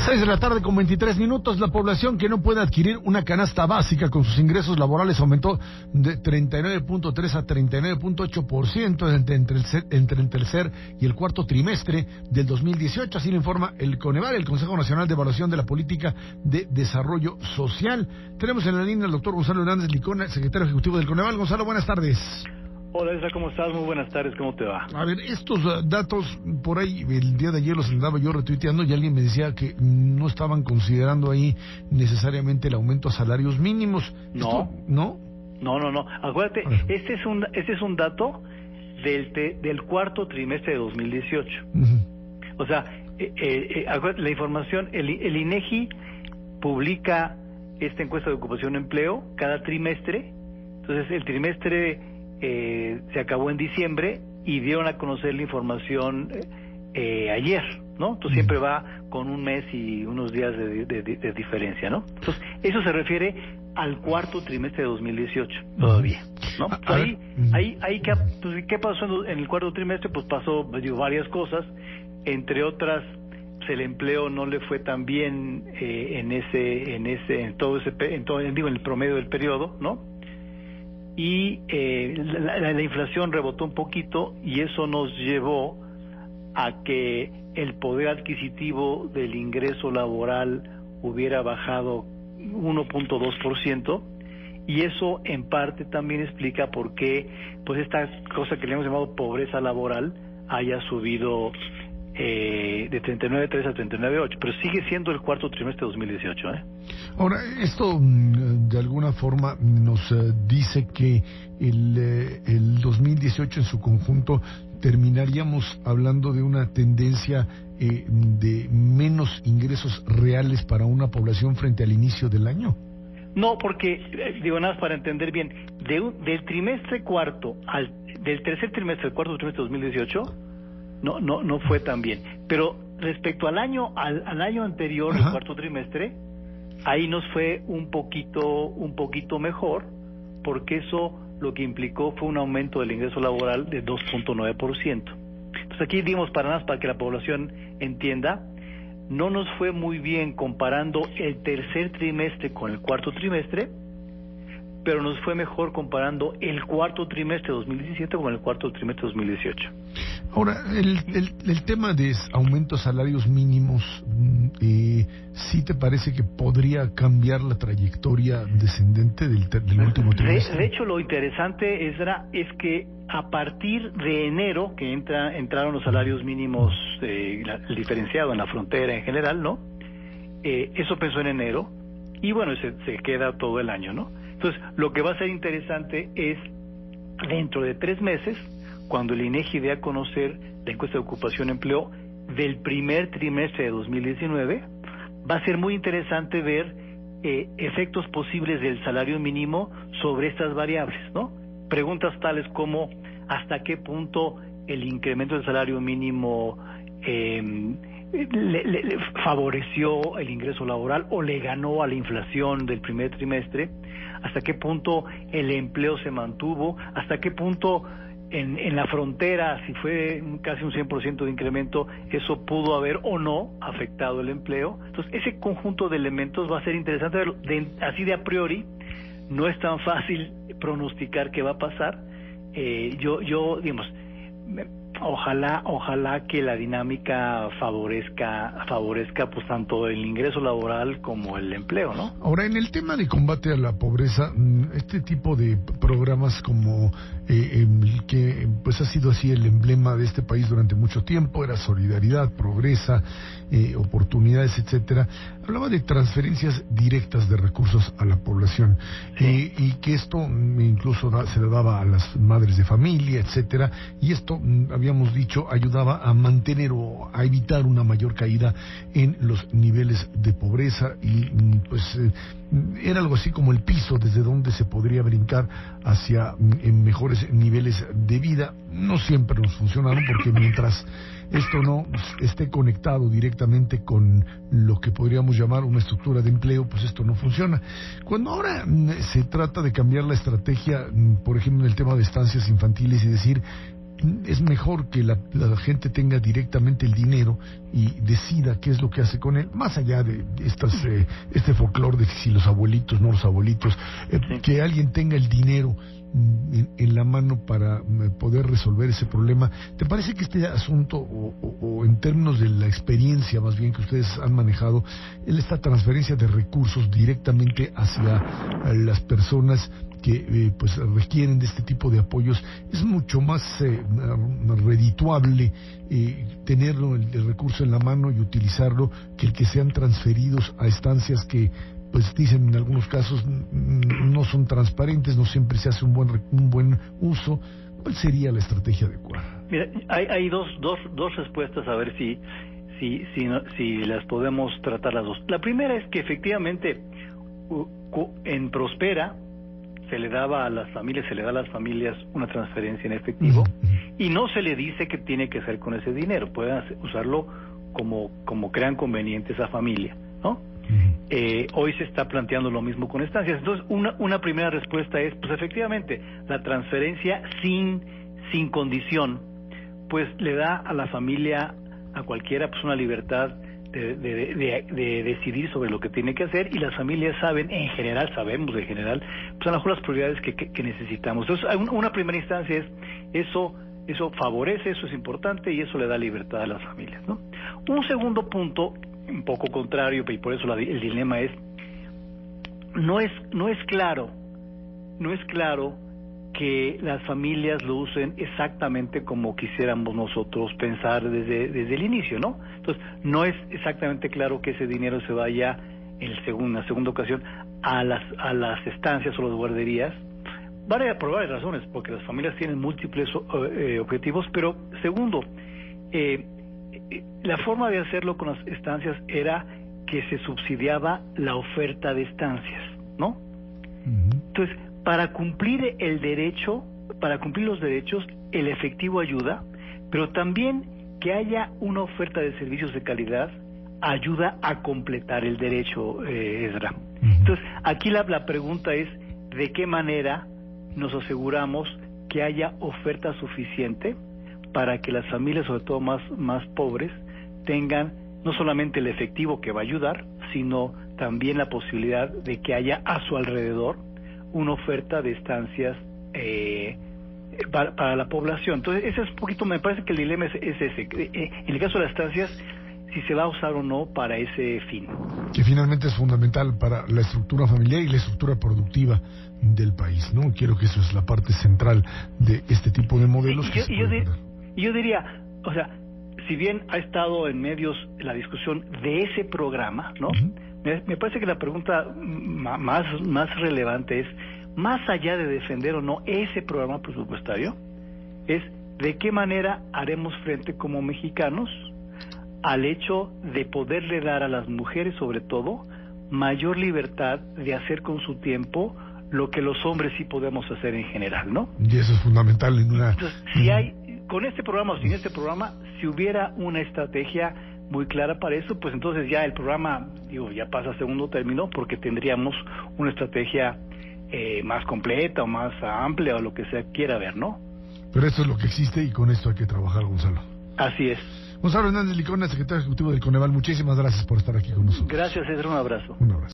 6 de la tarde con 23 minutos. La población que no puede adquirir una canasta básica con sus ingresos laborales aumentó de 39.3 a 39.8% entre el tercer y el cuarto trimestre del 2018. Así lo informa el CONEVAL, el Consejo Nacional de Evaluación de la Política de Desarrollo Social. Tenemos en la línea al doctor Gonzalo Hernández Licona, secretario ejecutivo del CONEVAL. Gonzalo, buenas tardes. Hola, Elsa, ¿cómo estás? Muy buenas tardes, ¿cómo te va? A ver, estos datos, por ahí, el día de ayer los andaba yo retuiteando y alguien me decía que no estaban considerando ahí necesariamente el aumento a salarios mínimos. No. ¿No? No. Acuérdate, este es un dato del cuarto trimestre de 2018. Uh-huh. O sea, la información, el INEGI publica esta encuesta de ocupación y empleo cada trimestre. Entonces, el trimestre se acabó en diciembre y dieron a conocer la información ayer, ¿no? Entonces siempre va con un mes y unos días de diferencia, ¿no? Entonces eso se refiere al cuarto trimestre de 2018 todavía, ¿no? ¿Qué pasó en el cuarto trimestre? Pues pasó varias cosas, entre otras, pues el empleo no le fue tan bien en el promedio del periodo, ¿no? Y la inflación rebotó un poquito y eso nos llevó a que el poder adquisitivo del ingreso laboral hubiera bajado 1.2%, y eso en parte también explica por qué pues esta cosa que le hemos llamado pobreza laboral haya subido de 39.3 a 39.8, pero sigue siendo el cuarto trimestre de 2018. Ahora, esto de alguna forma nos dice que el 2018 en su conjunto terminaríamos hablando de una tendencia de menos ingresos reales para una población frente al inicio del año. No, porque, nada más para entender bien, del trimestre cuarto del tercer trimestre al cuarto trimestre de 2018, no fue tan bien. Pero respecto al año anterior, el cuarto trimestre, ahí nos fue un poquito mejor, porque eso lo que implicó fue un aumento del ingreso laboral de 2.9%. Entonces aquí dimos para que la población entienda, no nos fue muy bien comparando el tercer trimestre con el cuarto trimestre, pero nos fue mejor comparando el cuarto trimestre de 2017 con el cuarto trimestre de 2018. Ahora, el tema de aumentos salarios mínimos, ¿sí te parece que podría cambiar la trayectoria descendente del último trimestre? De hecho, lo interesante es que a partir de enero, que entraron los salarios mínimos el diferenciado en la frontera en general, ¿no? Eso empezó en enero y bueno, se queda todo el año, ¿no? Entonces, lo que va a ser interesante es, dentro de 3 meses, cuando el INEGI dé a conocer la encuesta de ocupación y empleo del primer trimestre de 2019, va a ser muy interesante ver efectos posibles del salario mínimo sobre estas variables, ¿no? Preguntas tales como, ¿hasta qué punto el incremento del salario mínimo le favoreció el ingreso laboral o le ganó a la inflación del primer trimestre? ¿Hasta qué punto el empleo se mantuvo? ¿Hasta qué punto en la frontera, si fue casi un 100% de incremento, eso pudo haber o no afectado el empleo? Entonces, ese conjunto de elementos va a ser interesante verlo. Así de a priori, no es tan fácil pronosticar qué va a pasar. Digamos, ojalá que la dinámica favorezca pues tanto el ingreso laboral como el empleo, ¿no? Ahora, en el tema de combate a la pobreza, este tipo de programas como que pues ha sido así el emblema de este país durante mucho tiempo, era solidaridad, progresa, oportunidades, etcétera, hablaba de transferencias directas de recursos a la población, y que esto incluso se le daba a las madres de familia, etcétera, y esto habíamos dicho ayudaba a mantener o a evitar una mayor caída en los niveles de pobreza, y pues era algo así como el piso desde donde se podría brincar hacia mejores niveles de vida. No siempre nos funcionaron, porque mientras esto no esté conectado directamente con lo que podríamos llamar una estructura de empleo, pues esto no funciona. Cuando ahora se trata de cambiar la estrategia, por ejemplo en el tema de estancias infantiles, y decir, es mejor que la gente tenga directamente el dinero y decida qué es lo que hace con él, más allá de este folclore de si los abuelitos, no los abuelitos, que alguien tenga el dinero en la mano para poder resolver ese problema. ¿Te parece que este asunto, o en términos de la experiencia más bien que ustedes han manejado, esta transferencia de recursos directamente hacia las personas que pues requieren de este tipo de apoyos, es mucho más redituable tener el recurso en la mano y utilizarlo que el que sean transferidos a estancias que, pues dicen en algunos casos, no son transparentes, no siempre se hace un buen uso? ¿Cuál sería la estrategia adecuada? Mira, hay dos respuestas, a ver si las podemos tratar las dos. La primera es que efectivamente en Prospera se le daba a las familias una transferencia en efectivo, y no se le dice que tiene que hacer con ese dinero. Pueden usarlo como crean conveniente esa familia, ¿no? Hoy se está planteando lo mismo con estancias. Entonces, una primera respuesta es, pues efectivamente, la transferencia sin condición, pues le da a la familia, a cualquiera, pues una libertad de decidir sobre lo que tiene que hacer, y las familias sabemos en general, pues a lo mejor las prioridades que necesitamos. Entonces, una primera instancia es eso favorece, eso es importante, y eso le da libertad a las familias, ¿no? Un segundo punto, un poco contrario, y por eso el dilema es, no es claro que las familias lo usen exactamente como quisiéramos nosotros pensar desde el inicio, ¿no? Entonces, no es exactamente claro que ese dinero se vaya en la segunda ocasión a las estancias o las guarderías, por varias razones, porque las familias tienen múltiples objetivos, pero segundo, la forma de hacerlo con las estancias era que se subsidiaba la oferta de estancias, ¿no? Entonces, para cumplir los derechos, el efectivo ayuda, pero también que haya una oferta de servicios de calidad ayuda a completar el derecho, Ezra. Entonces, aquí la pregunta es, ¿de qué manera nos aseguramos que haya oferta suficiente para que las familias, sobre todo más pobres, tengan no solamente el efectivo que va a ayudar, sino también la posibilidad de que haya a su alrededor una oferta de estancias para la población? Entonces, ese es un poquito, me parece que el dilema es ese. En el caso de las estancias, si se va a usar o no para ese fin. Que finalmente es fundamental para la estructura familiar y la estructura productiva del país, ¿no? Quiero que eso es la parte central de este tipo de modelos. Yo diría, o sea, si bien ha estado en medios la discusión de ese programa, ¿no? Me parece que la pregunta más relevante es, más allá de defender o no ese programa presupuestario, es de qué manera haremos frente como mexicanos al hecho de poderle dar a las mujeres, sobre todo, mayor libertad de hacer con su tiempo lo que los hombres sí podemos hacer en general, ¿no? Y eso es fundamental en una... Entonces, con este programa o sin este programa, si hubiera una estrategia muy clara para eso, pues entonces ya el programa, ya pasa a segundo término, porque tendríamos una estrategia más completa o más amplia o lo que se quiera ver, ¿no? Pero esto es lo que existe y con esto hay que trabajar, Gonzalo. Así es. Gonzalo Hernández Licona, secretario ejecutivo del Coneval, muchísimas gracias por estar aquí con nosotros. Gracias, Edgar, un abrazo. Un abrazo.